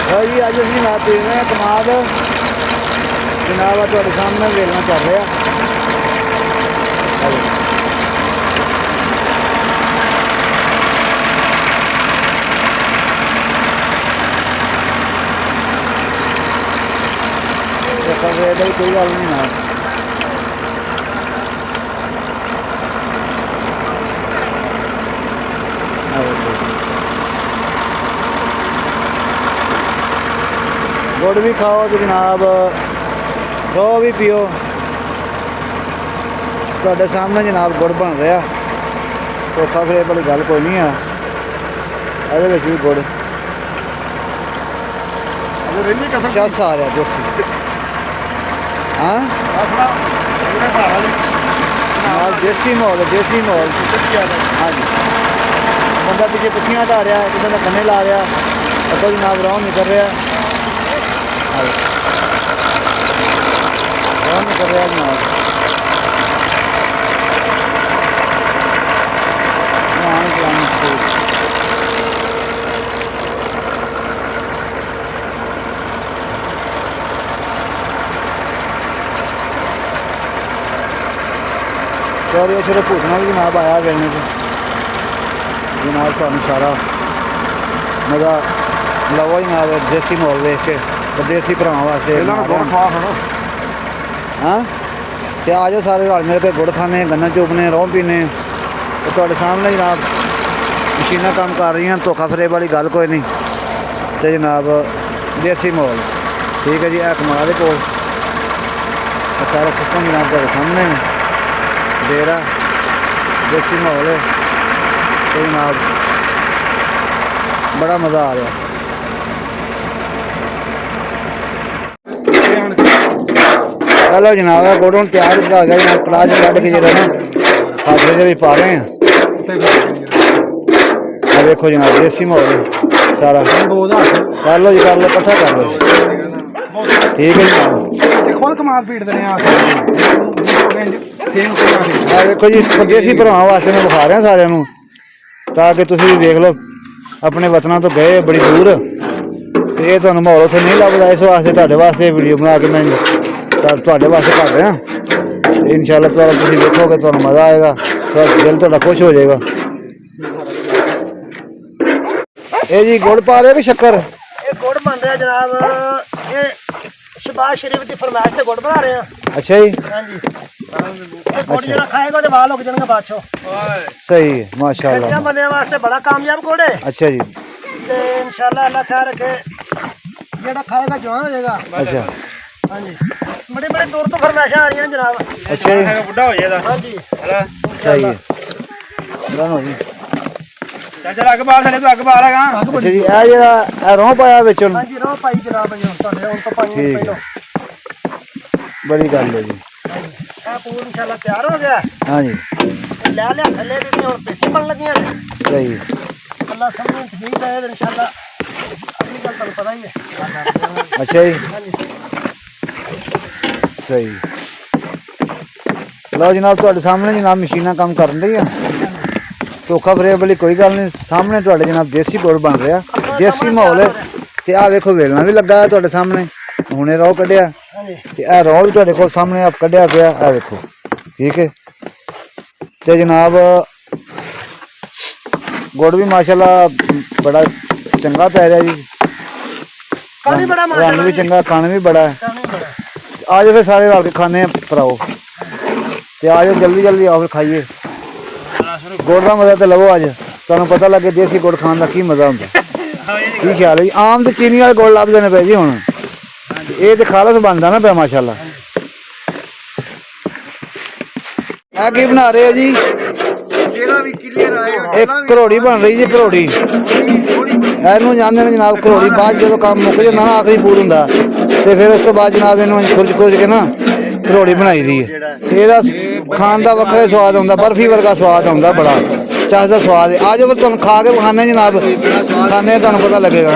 जी अज असीं ना पी रहे हैं कमाद जनाब तुहाडे सामने वेलना चल रहा कोई गल नहीं ना गुड़ भी खाओ तो जनाब रो भी पियो तुहाडे सामने जनाब गुड़ बन रहा धोखा फिर वाली गल कोई नहीं है ये भी गुड़ शस आ रहा देसी हाँ देसी माहौल हाँ जी बंदा पीछे पिछियाँ हटा रहा एक बंदा कन्ने ला रहा तो जनाब रौन निकल रहा रौन निकल रहा जनाब और ये सिर्फ भूतना भी जनाब आया वेलने से जनाब तुहानू सारा मज़ा लवो जनाब देसी माहौल देख के देसी भरावां वास्ते हाँ तो आ जाओ सारे रल मिल के गुड़ खाने गन्ना चूपने रोह पीने तो तुहाडे सामने जनाब मशीनां काम कर रही हैं धोखा फरेब वाली गल कोई नहीं तो जनाब देसी माहौल ठीक है जी है कमाल दे कोल सारा सिस्टम जनाब तुहाडे सामने डेरा देसी माहौल है तो जनाब बड़ा मज़ा आ रहा हेलो जनाब गुड़ हूँ तैयार हो गया जनाब कड़ाह च कढ़ के जो ना हादसे के भी पा रहे हैं देखो जनाब देसी माहौल है सारा कर लो जी कर लो इकट्ठा कर लो ठीक है जनाब खुद कमाल पीट देने देखो जी देसी भरावां वास्ते मैं विखा रहा सारे ताकि तुम भी देख लो अपने वतनों तो गए बड़ी दूर तो ये तुहानू माहौल उत्थे नहीं लभदा इस वास्ते तुहाडे वास्ते वीडियो बना के मैं तुहाडे वास्ते कर रहा इंशाअल्लाह तुम देखोगे तुहानू मज़ा आएगा दिल तुहाडा खुश हो जाएगा ये जी गुड़ पा रहे हो कि शक्कर गुड़ बन रहा जनाब ये शहबाज शरीफ की फरमाइश से गुड़ बना रहे हैं अच्छा जी हाँ जी गुड़ जो खाएगा तो वाल हो जाएंगे बाद चो सही है माशाअल्लाह बनने वास्ते बड़ा कामयाब गुड़ है अच्छा जी इंशाअल्लाह अल्लाह ख्याल रखे जेड़ा खाएगा जवान हो जाएगा अच्छा हाँ जी बड़े बड़े दूर तो फरमाइशा आ रही हैं जनाब अच्छा जी बुढ़ा हो जाएगा हाँ जी सही है डन हो जी चल अग बाल थले तो अग बाल है अच्छा जी ए जेड़ा रोह पाया विच हाँ जी रोह पाई जनाब जी तुहाडे हुण तो 5 मिनट पहले बड़ी गल है जी पूरा इंशाअल्लाह तैयार हो गया हाँ जी ले लिया थले दी और पेसी बन लगियां ने सही अल्लाह समझ ठीक है इंशाअल्लाह अगली गल तुहानू पता ही है अच्छा जी सही लो जनाब तुहाडे सामने जनाब मशीनां काम कर रही हैं धोखा फरेब वाली कोई गल नहीं सामने तुहाडे जनाब देसी गुड़ बन रहा देसी माहौल है तो आ वेखो वेलना भी लगा है तुहाडे सामने हुणे रोह कढ़िया ते आ रोह भी तुहाडे कोल सामने आप कढ़िया पिया आ वेखो ठीक है तो जनाब गुड़ भी माशाअल्लाह बड़ा चंगा पै रहा जी रंग भी चंगा कण भी बड़ा है आ जाओ फिर सारे रल के खाने भराओ तो आ जाओ जल्दी जल्दी आओ फिर खाइए गुड़ का मज़ा तो लवो अज तुहानू पता लगे देसी गुड़ खाने का की मज़ा होंदा की ख्याल है जी आम तो चीनी वाले गुड़ लभ जाने पे जी हुण ये तो खालस बनता ना पे माशाअल्लाह की बना रहे हो जी एक घरोड़ी बन रही जी घरोड़ी ਇਹਨੂੰ ਜਾਂਦੇ ਨੇ जनाब घरोड़ी बाद जो काम मुक जाता ना आखिरी पूर होंगे तो फिर उस तो बाद जनाब इन्हों खुरच खुरच के ना घरोड़ी बनाई दी है तो खाण का वक्रा स्वाद आता बर्फी वर्गा स्वाद आता बड़ा चस का स्वाद है आ जाओ फिर तुम खा के खाने जनाब खाने तुहानू पता लगेगा।